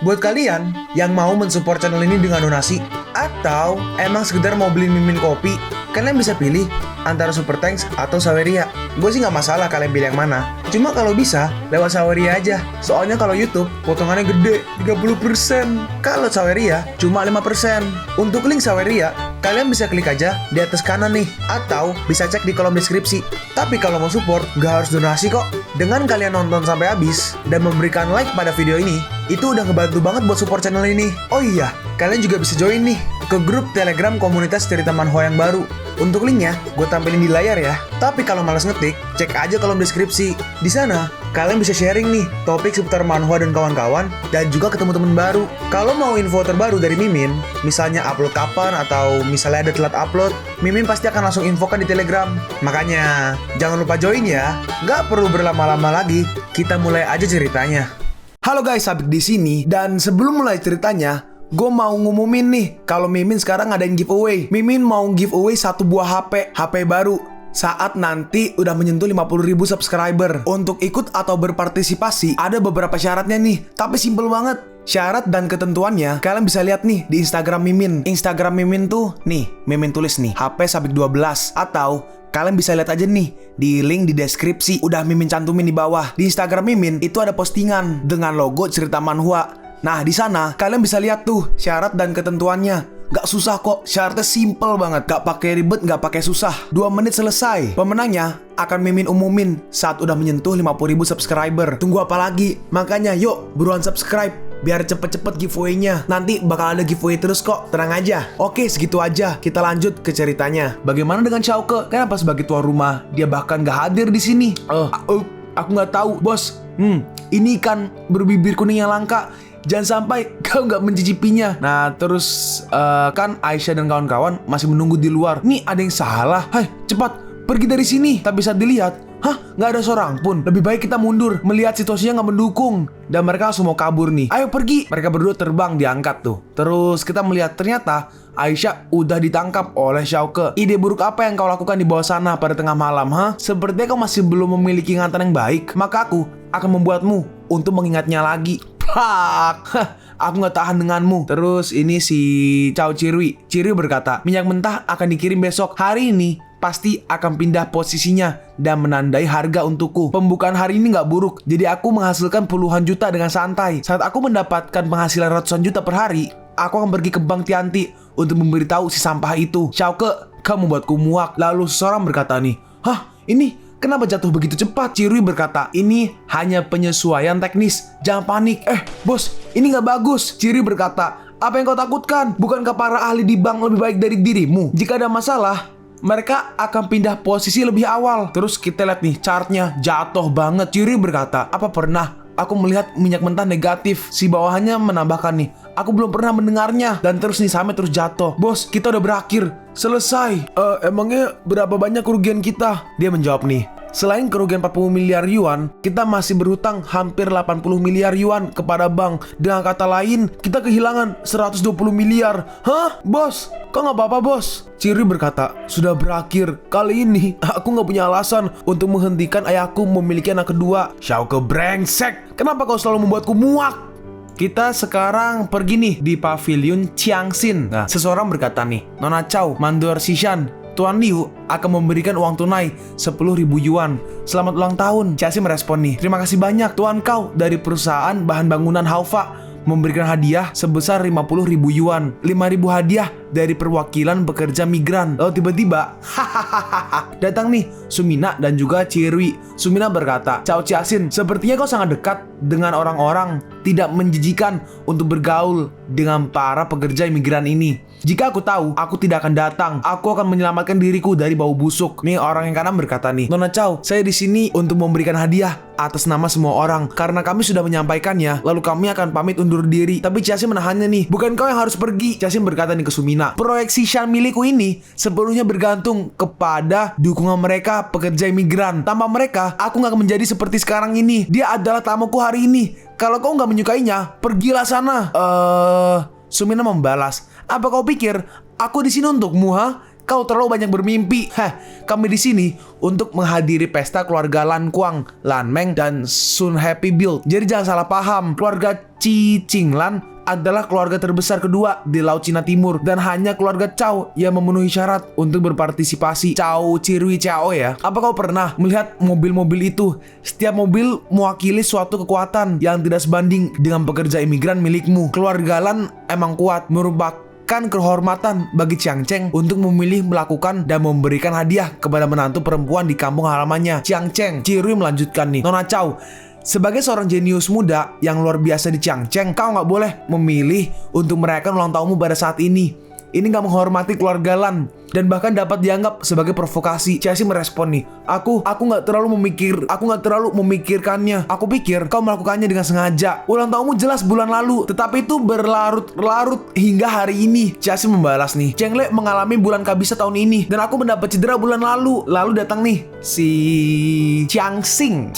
Buat kalian yang mau mensupport channel ini dengan donasi atau emang sekedar mau beli mimin kopi, kalian bisa pilih antara Super Thanks atau Saweria. Gue sih nggak masalah kalian pilih yang mana. Cuma kalau bisa lewat Saweria aja. Soalnya kalau YouTube potongannya gede 30%. Kalau Saweria cuma 5%. Untuk link Saweria kalian bisa klik aja di atas kanan nih, atau bisa cek di kolom deskripsi. Tapi kalau mau support nggak harus donasi kok. Dengan kalian nonton sampai habis dan memberikan like pada video ini, itu udah ngebantu banget buat support channel ini. Oh iya, kalian juga bisa join nih ke grup Telegram komunitas cerita manhwa yang baru. Untuk linknya, gue tampilin di layar ya. Tapi kalau malas ngetik, cek aja kolom deskripsi. Di sana, kalian bisa sharing nih topik seputar manhwa dan kawan-kawan, dan juga ketemu teman baru. Kalau mau info terbaru dari Mimin, misalnya upload kapan atau misalnya ada telat upload, Mimin pasti akan langsung infokan di Telegram. Makanya, jangan lupa join ya. Nggak perlu berlama-lama lagi, kita mulai aja ceritanya. Halo guys, Sabik di sini, dan sebelum mulai ceritanya, gue mau ngumumin nih kalau Mimin sekarang ngadain giveaway. Mimin mau giveaway satu buah HP baru saat nanti udah menyentuh 50.000 subscriber. Untuk ikut atau berpartisipasi ada beberapa syaratnya nih, tapi simple banget. Syarat dan ketentuannya kalian bisa lihat nih di Instagram Mimin. Instagram Mimin tuh nih, Mimin tulis nih HP Sabik 12, atau kalian bisa lihat aja nih di link di deskripsi, udah Mimin cantumin di bawah. Di Instagram Mimin itu ada postingan dengan logo cerita manhwa. Nah, di sana kalian bisa lihat tuh syarat dan ketentuannya. Gak susah kok, syaratnya simple banget. Gak pakai ribet, gak pakai susah. 2 menit selesai. Pemenangnya akan Mimin umumin saat udah menyentuh 50.000 subscriber. Tunggu apa lagi? Makanya yuk, buruan subscribe biar cepet-cepet giveaway-nya. Nanti bakal ada giveaway terus kok, tenang aja. Oke, segitu aja. Kita lanjut ke ceritanya. Bagaimana dengan Chauke? Kenapa sebagai tuan rumah dia bahkan gak hadir di sini? Aku nggak tahu, bos. Ini kan berbibir kuning yang langka. Jangan sampai kau nggak mencicipinya. Nah, terus kan Aisyah dan kawan-kawan masih menunggu di luar. Nih ada yang salah. Hai, cepat pergi dari sini. Tak bisa dilihat. Hah? Nggak ada seorang pun. Lebih baik kita mundur. Melihat situasinya nggak mendukung. Dan mereka langsung mau kabur nih. Ayo pergi. Mereka berdua terbang diangkat tuh. Terus kita melihat ternyata Aisyah udah ditangkap oleh Chauke. Ide buruk apa yang kau lakukan di bawah sana pada tengah malam, ha? Sepertinya kau masih belum memiliki ingatan yang baik. Maka aku akan membuatmu untuk mengingatnya lagi. Pak, aku gak tahan denganmu. Terus ini si Cao Cirwi berkata, minyak mentah akan dikirim besok. Hari ini pasti akan pindah posisinya dan menandai harga untukku. Pembukaan hari ini gak buruk, jadi aku menghasilkan puluhan juta dengan santai. Saat aku mendapatkan penghasilan ratusan juta per hari, aku akan pergi ke Bank Tianti untuk memberitahu si sampah itu. Chauke, kamu membuatku muak. Lalu seseorang berkata nih, hah, ini kenapa jatuh begitu cepat? Cirwi berkata, ini hanya penyesuaian teknis. Jangan panik. Bos, ini gak bagus. Cirwi berkata, apa yang kau takutkan? Bukankah para ahli di bank lebih baik dari dirimu? Jika ada masalah, mereka akan pindah posisi lebih awal. Terus kita lihat nih, chartnya jatuh banget. Cirwi berkata, apa pernah aku melihat minyak mentah negatif? Si bawahannya menambahkan nih, aku belum pernah mendengarnya. Dan terus nih sahamnya terus jatuh. Bos, kita udah berakhir. Selesai. Emangnya berapa banyak kerugian kita? Dia menjawab nih, selain kerugian 40 miliar yuan, kita masih berhutang hampir 80 miliar yuan kepada bank. Dengan kata lain, kita kehilangan 120 miliar. Hah? Bos, kok nggak apa-apa, bos? Cirwi berkata, sudah berakhir. Kali ini, aku nggak punya alasan untuk menghentikan ayahku memiliki anak kedua. Chauke brengsek, kenapa kau selalu membuatku muak? Kita sekarang pergi nih di pavilion Chiangxin. Nah, seseorang berkata nih, Nona Chow, Mandor Sishan, Tuan Liu akan memberikan uang tunai 10.000 yuan. Selamat ulang tahun. Ciasi merespon nih, terima kasih banyak Tuan kau dari perusahaan bahan bangunan Haufa memberikan hadiah sebesar 50.000 yuan. 5.000 hadiah dari perwakilan pekerja migran. Lalu tiba-tiba datang nih Sumina dan juga Cirwi. Sumina berkata, Cao Ciasin, sepertinya kau sangat dekat dengan orang-orang. Tidak menjijikan untuk bergaul dengan para pekerja migran ini. Jika aku tahu, aku tidak akan datang. Aku akan menyelamatkan diriku dari bau busuk. Nih orang yang kanan berkata nih, Nona Chow, saya di sini untuk memberikan hadiah atas nama semua orang. Karena kami sudah menyampaikannya, lalu kami akan pamit undur diri. Tapi Ciasin menahannya nih, bukan kau yang harus pergi. Ciasin berkata nih ke Sumina, proyek Sishan milikku ini sepenuhnya bergantung kepada dukungan mereka pekerja imigran. Tanpa mereka, aku gak akan menjadi seperti sekarang ini. Dia adalah tamuku hari ini. Kalau kau nggak menyukainya, pergilah sana. Sumina membalas, apa kau pikir aku di sini untukmu, ha? Kau terlalu banyak bermimpi. Kami di sini untuk menghadiri pesta keluarga Lan Kuang, Lan Meng, dan Sun Happy Build. Jadi jangan salah paham, keluarga Qi Qinglan adalah keluarga terbesar kedua di Laut Cina Timur, dan hanya keluarga Cao yang memenuhi syarat untuk berpartisipasi. Cao Cirui Cao ya. Apa kau pernah melihat mobil-mobil itu? Setiap mobil mewakili suatu kekuatan yang tidak sebanding dengan pekerja imigran milikmu. Keluarga Lan emang kuat, merupakan kehormatan bagi Chiang Cheng untuk memilih melakukan dan memberikan hadiah kepada menantu perempuan di kampung halamannya. Chiang Cheng, Cirui melanjutkan nih, Nona Cao, sebagai seorang jenius muda yang luar biasa di Chiang Cheng, kau nggak boleh memilih untuk merayakan ulang tahunmu pada saat ini. Ini nggak menghormati keluarga Lan dan bahkan dapat dianggap sebagai provokasi. Ciaxi merespon nih, aku nggak terlalu memikirkannya. Aku pikir kau melakukannya dengan sengaja. Ulang tahunmu jelas bulan lalu, tetapi itu berlarut-larut hingga hari ini. Ciaxi membalas nih, Cheng Le mengalami bulan kabisa tahun ini dan aku mendapat cedera bulan lalu. Lalu datang nih si Ciaxing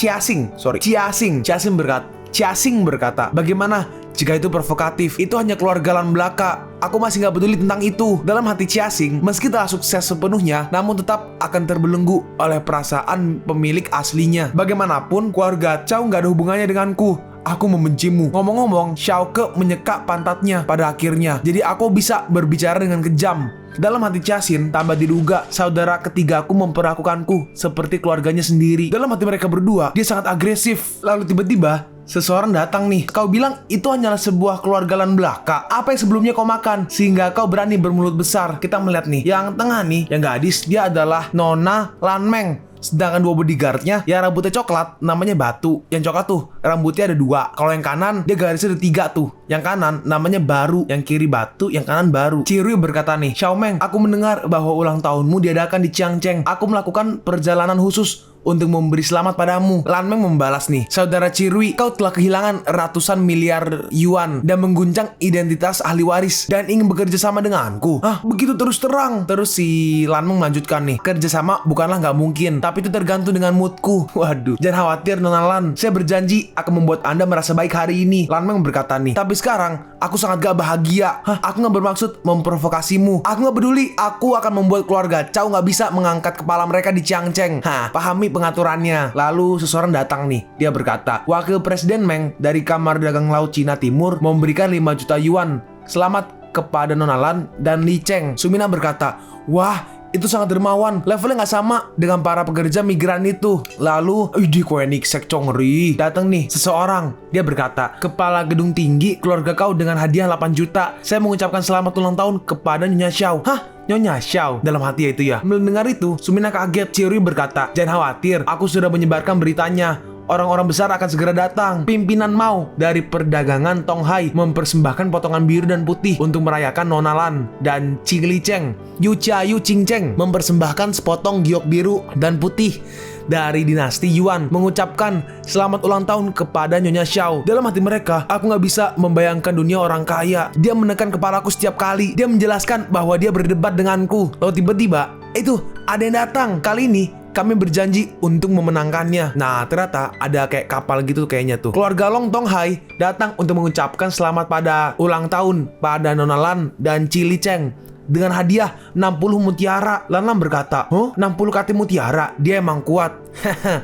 berkata, bagaimana jika itu provokatif? Itu hanya keluarga Lan belaka. Aku masih nggak peduli tentang itu. Dalam hati Ciaxing, meski telah sukses sepenuhnya, namun tetap akan terbelenggu oleh perasaan pemilik aslinya. Bagaimanapun, keluarga Cao nggak ada hubungannya denganku. Aku membencimu. Ngomong-ngomong, Xiaoke menyeka pantatnya pada akhirnya. Jadi aku bisa berbicara dengan kejam. Dalam hati Ciaxin, tambah diduga saudara ketigaku memperlakukanku seperti keluarganya sendiri. Dalam hati mereka berdua, dia sangat agresif. Lalu tiba-tiba seseorang datang nih. Kau bilang itu hanyalah sebuah keluarga Lan belaka. Apa yang sebelumnya kau makan sehingga kau berani bermulut besar? Kita melihat nih, yang tengah nih, yang gadis, dia adalah Nona Lan Meng. Sedangkan dua bodyguardnya yang rambutnya coklat namanya Batu. Yang coklat tuh rambutnya ada 2. Kalau yang kanan dia garisnya ada 3 tuh. Yang kanan namanya Baru, yang kiri Batu, yang kanan Baru. Cirui berkata nih, Xiaomeng, aku mendengar bahwa ulang tahunmu diadakan di Chiang Cheng. Aku melakukan perjalanan khusus untuk memberi selamat padamu. Lan Meng membalas nih, saudara Cirui, kau telah kehilangan ratusan miliar yuan dan mengguncang identitas ahli waris dan ingin bekerja sama denganku. Begitu terus terang. Terus si Lan Meng melanjutkan nih, kerjasama bukanlah nggak mungkin, tapi itu tergantung dengan moodku. Waduh, jangan khawatir Nona Lan, saya berjanji akan membuat Anda merasa baik hari ini. Lan Meng berkata nih, tapi sekarang aku sangat gak bahagia. Aku gak bermaksud memprovokasimu. Aku gak peduli. Aku akan membuat keluarga Cao gak bisa mengangkat kepala mereka di Chiang Cheng. Pahami pengaturannya. Lalu seseorang datang nih. Dia berkata, Wakil Presiden Meng dari Kamar Dagang Laut Cina Timur memberikan 5 juta yuan. Selamat kepada Nona Lan dan Li Cheng. Sumina berkata, wah, itu sangat dermawan. Levelnya nggak sama dengan para pekerja migran itu. Lalu, di Koenig Sekcong ngeri. Datang nih seseorang. Dia berkata, kepala gedung tinggi keluarga kau dengan hadiah 8 juta. Saya mengucapkan selamat ulang tahun kepada Nyonya Xiao. Nyonya Xiao, dalam hati itu ya. Mendengar itu, Sumina kaget. Cirui berkata, jangan khawatir, aku sudah menyebarkan beritanya. Orang-orang besar akan segera datang. Pimpinan Mao dari perdagangan Tonghai mempersembahkan potongan biru dan putih untuk merayakan Nona Lan dan Qing Li Cheng. Yu Chia Yu Qing Cheng mempersembahkan sepotong giok biru dan putih dari dinasti Yuan, mengucapkan selamat ulang tahun kepada Nyonya Xiao. Dalam hati mereka, aku gak bisa membayangkan dunia orang kaya. Dia menekan kepalaku setiap kali. Dia menjelaskan bahwa dia berdebat denganku. Lalu tiba-tiba, itu ada yang datang. Kali ini kami berjanji untuk memenangkannya. Nah, ternyata ada kayak kapal gitu kayaknya tuh. Keluarga Long Tonghai datang untuk mengucapkan selamat pada ulang tahun pada Nona Lan dan Qi Li Cheng dengan hadiah 60 mutiara. Lan Lan berkata, 60 kati mutiara? Dia emang kuat.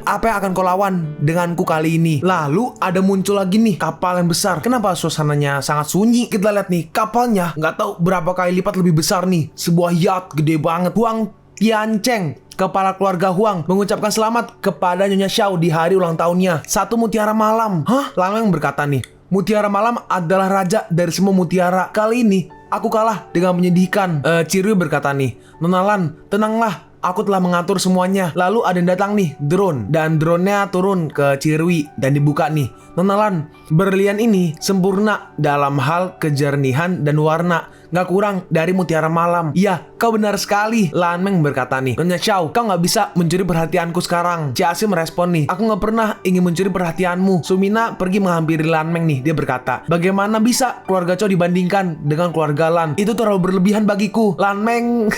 Apa yang akan kau lawan denganku kali ini? Lalu ada muncul lagi nih kapal yang besar. Kenapa suasananya sangat sunyi? Kita lihat nih, kapalnya nggak tahu berapa kali lipat lebih besar nih. Sebuah yacht gede banget. Huang Tiancheng, kepala keluarga Huang, mengucapkan selamat kepada Nyonya Xiao di hari ulang tahunnya. 1 mutiara malam. Lan Meng berkata nih, mutiara malam adalah raja dari semua mutiara. Kali ini aku kalah dengan menyedihkan. Cirui berkata nih, Nona Lan, tenanglah, aku telah mengatur semuanya. Lalu ada yang datang nih, drone. Dan drone-nya turun ke Cirui dan dibuka nih. Nona Lan, berlian ini sempurna dalam hal kejernihan dan warna. Gak kurang dari mutiara malam. Iya, kau benar sekali. Lan Meng berkata nih, Nyonya Xiao, kau gak bisa mencuri perhatianku sekarang. Ciaxi merespon nih, aku gak pernah ingin mencuri perhatianmu. Sumina pergi menghampiri Lan Meng nih. Dia berkata, bagaimana bisa keluarga Cao dibandingkan dengan keluarga Lan? Itu terlalu berlebihan bagiku. Lan Meng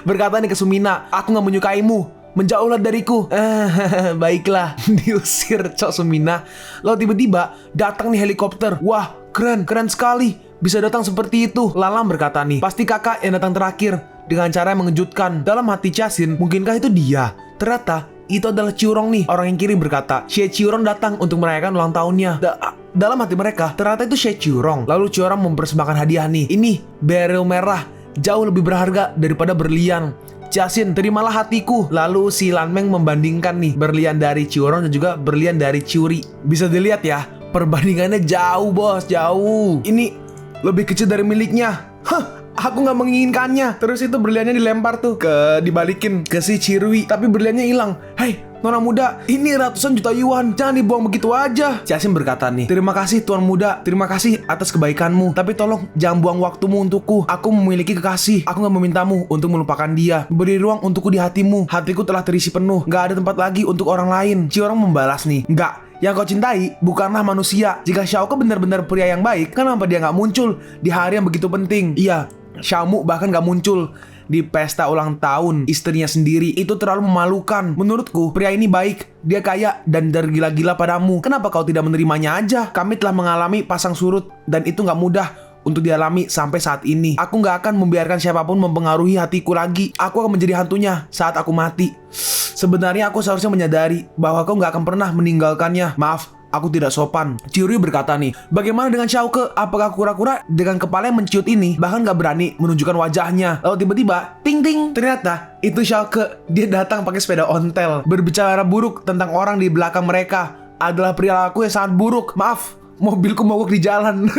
berkata nih ke Sumina, aku gak menyukaimu. Menjauhlah dariku. Baiklah. Diusir Cok Sumina. Lalu tiba-tiba datang nih helikopter. Wah, keren sekali. Bisa datang seperti itu. Lan Lan berkata nih, pasti kakak yang datang terakhir. dengan cara yang mengejutkan. Dalam hati Chasin, mungkinkah itu dia? Ternyata itu adalah Chiurong nih. Orang yang kiri berkata, Xie Chiurong datang untuk merayakan ulang tahunnya. Dalam hati mereka, ternyata itu Xie Chiurong. Lalu Chiurong mempersembahkan hadiah nih. Ini beril merah, jauh lebih berharga daripada berlian. Chasin, terimalah hatiku. Lalu si Lan Meng membandingkan nih berlian dari Chiurong dan juga berlian dari Chiuri. Bisa dilihat ya, perbandingannya jauh bos, jauh. Ini lebih kecil dari miliknya. Aku nggak menginginkannya. Terus itu berliannya dilempar tuh dibalikin ke si Chiuri, tapi berliannya hilang. Hei, nona muda, ini ratusan juta yuan, jangan dibuang begitu aja. Chasin berkata nih, terima kasih tuan muda, terima kasih atas kebaikanmu, tapi tolong jangan buang waktumu untukku. Aku memiliki kekasih, aku nggak memintamu untuk melupakan dia. Beri ruang untukku di hatimu, hatiku telah terisi penuh, nggak ada tempat lagi untuk orang lain. Chiurong membalas nih, nggak. Yang kau cintai bukanlah manusia. Jika Xiaoke benar-benar pria yang baik, kenapa dia nggak muncul di hari yang begitu penting? Iya, Xiaomu bahkan nggak muncul di pesta ulang tahun istrinya sendiri. Itu terlalu memalukan. Menurutku, pria ini baik, dia kaya dan tergila-gila padamu. Kenapa kau tidak menerimanya aja? Kami telah mengalami pasang surut dan itu nggak mudah untuk dialami sampai saat ini. Aku nggak akan membiarkan siapapun mempengaruhi hatiku lagi. Aku akan menjadi hantunya saat aku mati. Sebenarnya aku seharusnya menyadari bahwa kau nggak akan pernah meninggalkannya. Maaf, aku tidak sopan. Chiuri berkata nih, bagaimana dengan Xiaoke? Apakah kura-kura dengan kepala yang menciut ini bahkan gak berani menunjukkan wajahnya? Lalu tiba-tiba, ting ting, ternyata itu Xiaoke. Dia datang pakai sepeda ontel, berbicara buruk tentang orang di belakang mereka. Adalah perilaku yang sangat buruk. Maaf, mobilku mogok di jalan.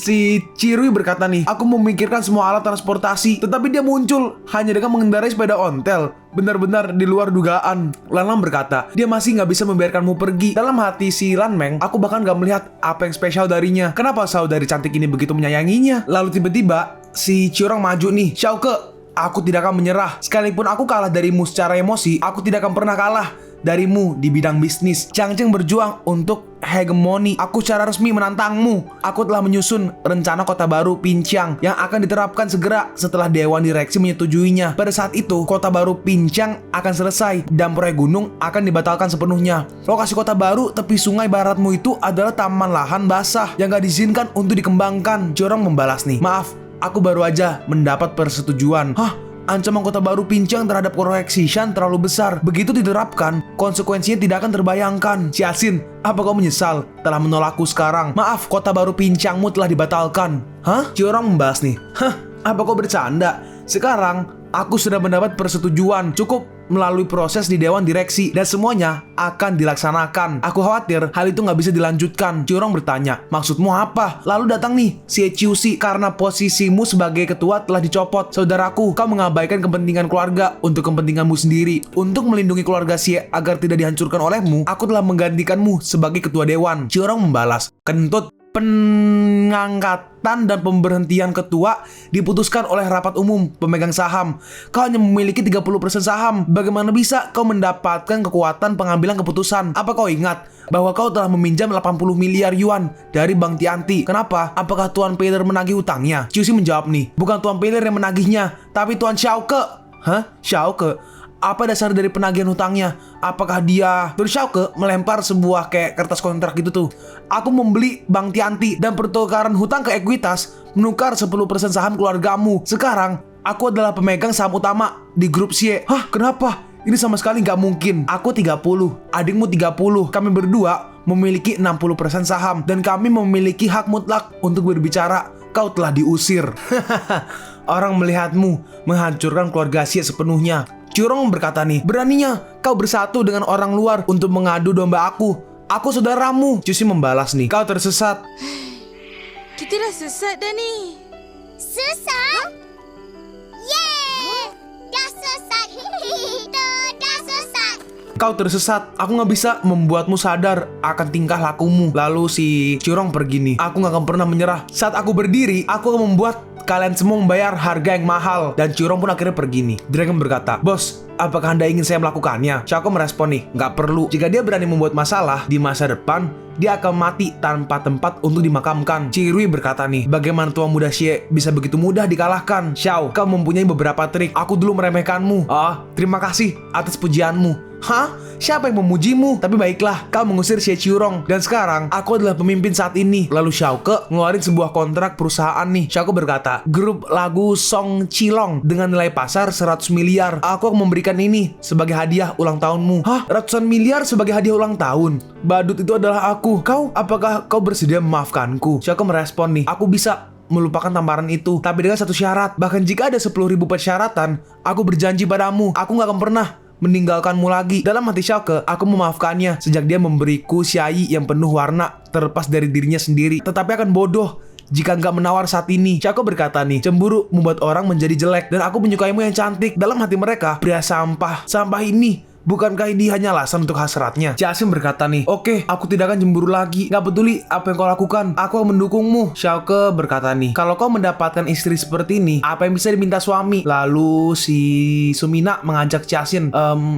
Si Chiuri berkata nih, aku memikirkan semua alat transportasi, tetapi dia muncul hanya dengan mengendarai sepeda ontel. Benar-benar di luar dugaan. Lan Lang berkata, dia masih nggak bisa membiarkanmu pergi. Dalam hati si Lan Meng, aku bahkan nggak melihat apa yang spesial darinya. Kenapa saudari cantik ini begitu menyayanginya? Lalu tiba-tiba si Chiurong maju nih. Xiaoke, aku tidak akan menyerah. Sekalipun aku kalah darimu secara emosi, aku tidak akan pernah kalah darimu di bidang bisnis. Chang Cheng berjuang untuk hegemoni. Aku secara resmi menantangmu. Aku telah menyusun rencana kota baru Pinchang yang akan diterapkan segera setelah Dewan Direksi menyetujuinya. Pada saat itu, kota baru Pinchang akan selesai dan proyek gunung akan dibatalkan sepenuhnya. Lokasi kota baru tepi sungai baratmu itu adalah taman lahan basah yang gak diizinkan untuk dikembangkan. Chiurong membalas nih, maaf, aku baru aja mendapat persetujuan. Ancaman kota baru Pinchang terhadap proyek Xishan terlalu besar. Begitu diterapkan, konsekuensinya tidak akan terbayangkan. Chasin, apa kau menyesal telah menolakku sekarang? Maaf, kota baru Pinchangmu telah dibatalkan. Chiurong membahas nih. Apa kau bercanda? Sekarang, aku sudah mendapat persetujuan. Cukup melalui proses di Dewan Direksi dan semuanya akan dilaksanakan. Aku khawatir hal itu nggak bisa dilanjutkan. Chiurong bertanya, maksudmu apa? Lalu datang nih si Chiusi, karena posisimu sebagai ketua telah dicopot. Saudaraku, kau mengabaikan kepentingan keluarga untuk kepentinganmu sendiri. Untuk melindungi keluarga Xie agar tidak dihancurkan olehmu, aku telah menggantikanmu sebagai ketua dewan. Chiurong membalas, kentut. Pengangkatan dan pemberhentian ketua diputuskan oleh rapat umum pemegang saham. Kau hanya memiliki 30% saham. Bagaimana bisa kau mendapatkan kekuatan pengambilan keputusan? Apa kau ingat bahwa kau telah meminjam 80 miliar yuan dari Bank Tianti? Kenapa? Apakah Tuan Peiler menagih utangnya? Chiusi menjawab nih, bukan Tuan Peiler yang menagihnya, tapi Tuan Xiaoke. Xiaoke? Apa dasar dari penagihan hutangnya? Apakah dia... Terus Xiaoke melempar sebuah kayak kertas kontrak gitu tuh. Aku membeli Bank Tianti dan pertukaran hutang ke ekuitas menukar 10% saham keluargamu. Sekarang, aku adalah pemegang saham utama di grup Xie. Kenapa? Ini sama sekali nggak mungkin. Aku 30, adikmu 30. Kami berdua memiliki 60% saham. Dan kami memiliki hak mutlak untuk berbicara. Kau telah diusir. Orang melihatmu menghancurkan keluarga Xie sepenuhnya. Chiurong berkata nih, beraninya kau bersatu dengan orang luar untuk mengadu domba aku. Aku saudaramu. Chiusi membalas nih, kau tersesat. Kita dah sesat dah ni. Sesat? Yeay! Dah sesat. Dah sesat. Kau tersesat. Aku gak bisa membuatmu sadar akan tingkah lakumu. Lalu si Chiurong pergi nih. Aku gak akan pernah menyerah. Saat aku berdiri, aku akan membuat kalian semua membayar harga yang mahal. Dan Chiurong pun akhirnya pergi nih. Dragon berkata, bos, apakah Anda ingin saya melakukannya? Xiaoke merespon nih, nggak perlu. Jika dia berani membuat masalah di masa depan, dia akan mati tanpa tempat untuk dimakamkan. Chiuri berkata nih, bagaimana tua muda Xie bisa begitu mudah dikalahkan? Xiao, kau mempunyai beberapa trik. Aku dulu meremehkanmu. Terima kasih atas pujianmu. Hah? Siapa yang memujimu? Tapi baiklah, kau mengusir Xie Qiurong. Dan sekarang, aku adalah pemimpin saat ini. Lalu Xiaoke ngeluarin sebuah kontrak perusahaan nih. Xiaoke berkata, grup lagu Song Qilong dengan nilai pasar 100 miliar. Aku akan memberikan ini sebagai hadiah ulang tahunmu. Hah? Ratusan miliar sebagai hadiah ulang tahun? Badut itu adalah aku. Apakah kau bersedia memaafkanku? Xiaoke merespon nih, aku bisa melupakan tamparan itu, tapi dengan satu syarat. Bahkan jika ada 10.000 persyaratan, aku berjanji padamu, aku gak akan pernah meninggalkanmu lagi. Dalam hati Xiaoke, aku memaafkannya sejak dia memberiku xiayi yang penuh warna terlepas dari dirinya sendiri. Tetapi akan bodoh jika nggak menawar saat ini. Xiaoke berkata nih, cemburu membuat orang menjadi jelek dan aku menyukaimu yang cantik. Dalam hati mereka, pria sampah ini. Bukankah ini hanya alasan untuk hasratnya? Jiaxin berkata nih, oke, aku tidak akan cemburu lagi. Gak peduli apa yang kau lakukan, aku akan mendukungmu. Xiaoke berkata nih, kalau kau mendapatkan istri seperti ini, apa yang bisa diminta suami? Lalu si Sumina mengajak Jiaxin.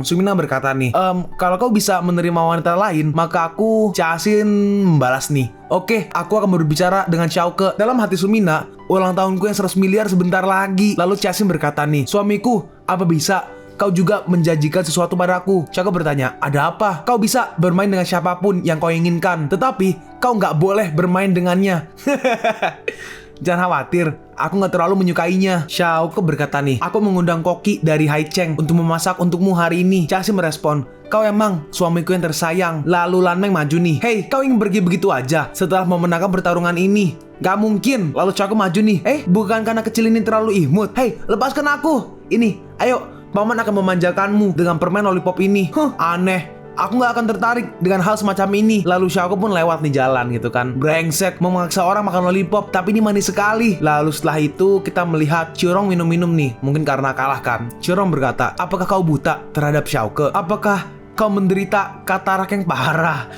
Sumina berkata nih, kalau kau bisa menerima wanita lain, maka aku. Jiaxin membalas nih, oke, aku akan berbicara dengan Xiaoke. Dalam hati Sumina, ulang tahunku yang 100 miliar sebentar lagi. Lalu Jiaxin berkata nih, suamiku, apa bisa kau juga menjanjikan sesuatu padaku? Xiaoke bertanya, ada apa? Kau bisa bermain dengan siapapun yang kau inginkan, tetapi kau nggak boleh bermain dengannya. Jangan khawatir, aku nggak terlalu menyukainya. Xiaoke berkata nih, aku mengundang koki dari Haicheng untuk memasak untukmu hari ini. Jiaxin merespon, kau emang suamiku yang tersayang. Lalu Lan Meng maju nih, hei, kau ingin pergi begitu aja setelah memenangkan pertarungan ini? Gak mungkin. Lalu Xiaoke maju nih, bukan karena kecil ini terlalu imut. Hei, lepaskan aku. Ini, ayo, paman akan memanjakanmu dengan permen lollipop ini. Aneh. Aku gak akan tertarik dengan hal semacam ini. Lalu Xiaoke pun lewat nih jalan gitu kan. Brengsek, memaksa orang makan lollipop, tapi ini manis sekali. Lalu setelah itu kita melihat Qiurong minum-minum nih. Mungkin karena kalah kan. Qiurong berkata, apakah kau buta terhadap Xiaoke? Apakah kau menderita katarak yang parah?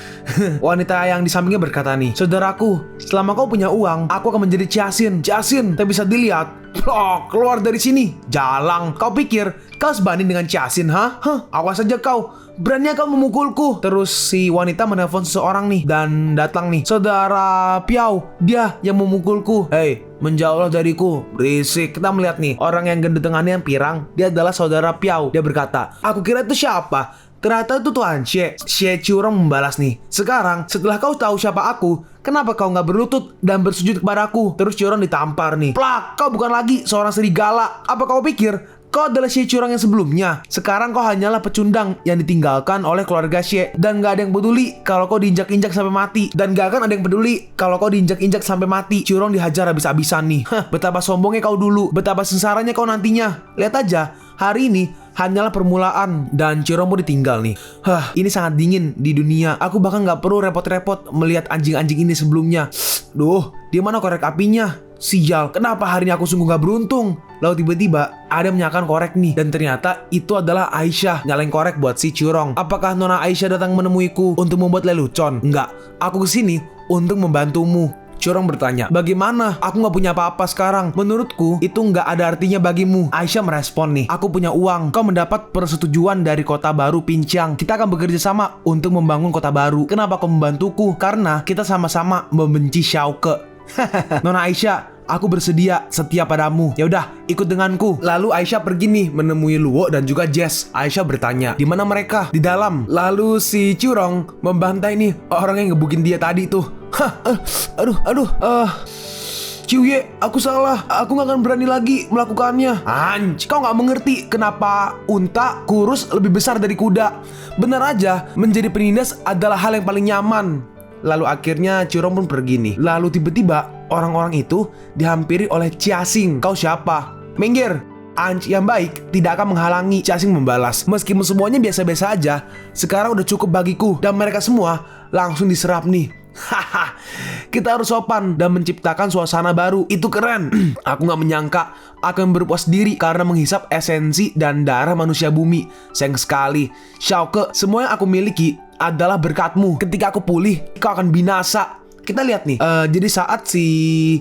Wanita yang di sampingnya berkata nih, saudaraku, selama kau punya uang, aku akan menjadi Jiaxin. Jiaxin tak bisa dilihat. Keluar dari sini, jalang. Kau pikir kau sebanding dengan Jiaxin, ha? Awas saja kau. Beraninya kau memukulku. Terus si wanita menelpon seseorang nih dan datang nih, saudara Piao, dia yang memukulku. Hei, menjauhlah dariku, berisik. Kita melihat nih orang yang gendut tangannya yang pirang. Dia adalah saudara Piao. Dia berkata, aku kira itu siapa? Ternyata itu Tuan Xie. Xie Qiurong membalas nih, sekarang setelah kau tahu siapa aku, kenapa kau nggak berlutut dan bersujud kepadaku? Terus Qiurong ditampar nih. Plak, kau bukan lagi seorang serigala. Apa kau pikir kau adalah Xie Qiurong yang sebelumnya? Sekarang kau hanyalah pecundang yang ditinggalkan oleh keluarga Xie. Dan gak ada yang peduli kalau kau diinjak-injak sampai mati. Dan gak akan ada yang peduli kalau kau diinjak-injak sampai mati. Qiurong dihajar habis-habisan nih. Betapa sombongnya kau dulu, betapa sengsaranya kau nantinya. Lihat aja, hari ini hanyalah permulaan. Dan Qiurong pun ditinggal nih. Ini sangat dingin di dunia. Aku bahkan gak perlu repot-repot melihat anjing-anjing ini sebelumnya. Duh, di mana korek apinya? Sial, kenapa hari ini aku sungguh gak beruntung? Lalu tiba-tiba ada yang menyalakan korek nih. Dan ternyata itu adalah Aisyah nyalain korek buat si Qiurong. Apakah Nona Aisyah datang menemuiku untuk membuat lelucon? Enggak, aku kesini untuk membantumu. Qiurong bertanya, bagaimana? Aku gak punya apa-apa sekarang. Menurutku itu gak ada artinya bagimu. Aisyah merespon nih, aku punya uang. Kau mendapat persetujuan dari kota baru Pinqiang. Kita akan bekerja sama untuk membangun kota baru. Kenapa kau membantuku? Karena kita sama-sama membenci Xiaoke. Nona Aisyah, aku bersedia setia padamu. Ya udah, ikut denganku. Lalu Aisyah pergi nih menemui Luo dan juga Jess. Aisyah bertanya, di mana mereka? Di dalam. Lalu si Qiurong membantai nih orang yang ngebukin dia tadi tuh. Ciuye, aku salah. Aku gak akan berani lagi melakukannya. Kau gak mengerti kenapa unta kurus lebih besar dari kuda. Benar aja, menjadi penindas adalah hal yang paling nyaman. Lalu akhirnya Qiurong pun pergi nih. Lalu tiba-tiba orang-orang itu dihampiri oleh Jiaxin. Kau siapa? Minggir. Anj yang baik tidak akan menghalangi. Jiaxin membalas, meskipun semuanya biasa-biasa aja, sekarang udah cukup bagiku. Dan mereka semua langsung diserap nih. Kita harus sopan dan menciptakan suasana baru. Itu keren. Aku gak menyangka akan berpuas diri karena menghisap esensi dan darah manusia bumi. Sayang sekali, Xiaoke, semua yang aku miliki adalah berkatmu. Ketika aku pulih, kau akan binasa. Kita lihat nih, jadi saat si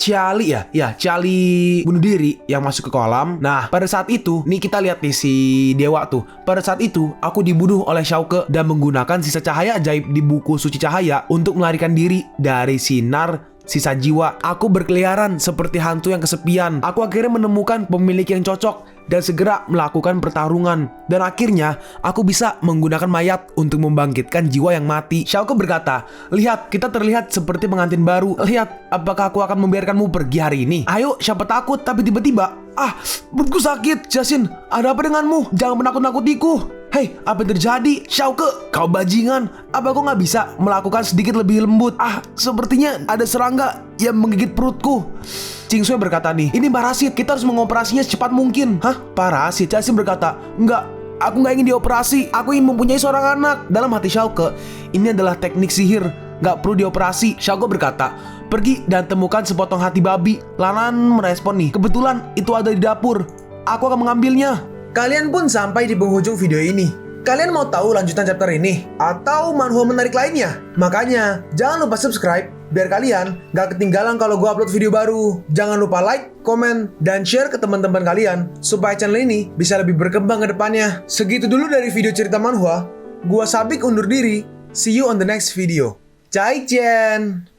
Qiali Qiali bunuh diri yang masuk ke kolam. Nah, pada saat itu, nih kita lihat nih si dewa tuh. Pada saat itu, aku dibunuh oleh Xiaoke dan menggunakan sisa cahaya ajaib di buku suci cahaya untuk melarikan diri dari sinar sisa jiwa. Aku berkeliaran seperti hantu yang kesepian. Aku akhirnya menemukan pemilik yang cocok dan segera melakukan pertarungan. Dan akhirnya aku bisa menggunakan mayat untuk membangkitkan jiwa yang mati. Xiaoko berkata, "Lihat, kita terlihat seperti pengantin baru. Lihat, apakah aku akan membiarkanmu pergi hari ini? Ayo, siapa takut?" Tapi tiba-tiba, perutku sakit. Jasin, ada apa denganmu? Jangan menakut-nakutiku. Hei, apa yang terjadi? Xiaoko, kau bajingan. Apa kau nggak bisa melakukan sedikit lebih lembut? Sepertinya ada serangga yang menggigit perutku. Cingsui berkata nih, ini parasit, kita harus mengoperasinya secepat mungkin. Hah? Parasit? Jasin berkata, enggak, aku nggak ingin dioperasi. Aku ingin mempunyai seorang anak. Dalam hati Xiaoko, ini adalah teknik sihir, nggak perlu dioperasi. Xiaoko berkata, pergi dan temukan sepotong hati babi. Lanan merespon nih, kebetulan itu ada di dapur. Aku akan mengambilnya. Kalian pun sampai di penghujung video ini. Kalian mau tahu lanjutan chapter ini? Atau manhwa menarik lainnya? Makanya, jangan lupa subscribe biar kalian gak ketinggalan kalau gue upload video baru. Jangan lupa like, komen, dan share ke teman-teman kalian supaya channel ini bisa lebih berkembang ke depannya. Segitu dulu dari video cerita manhwa. Gua Sabik undur diri. See you on the next video. Zaijian.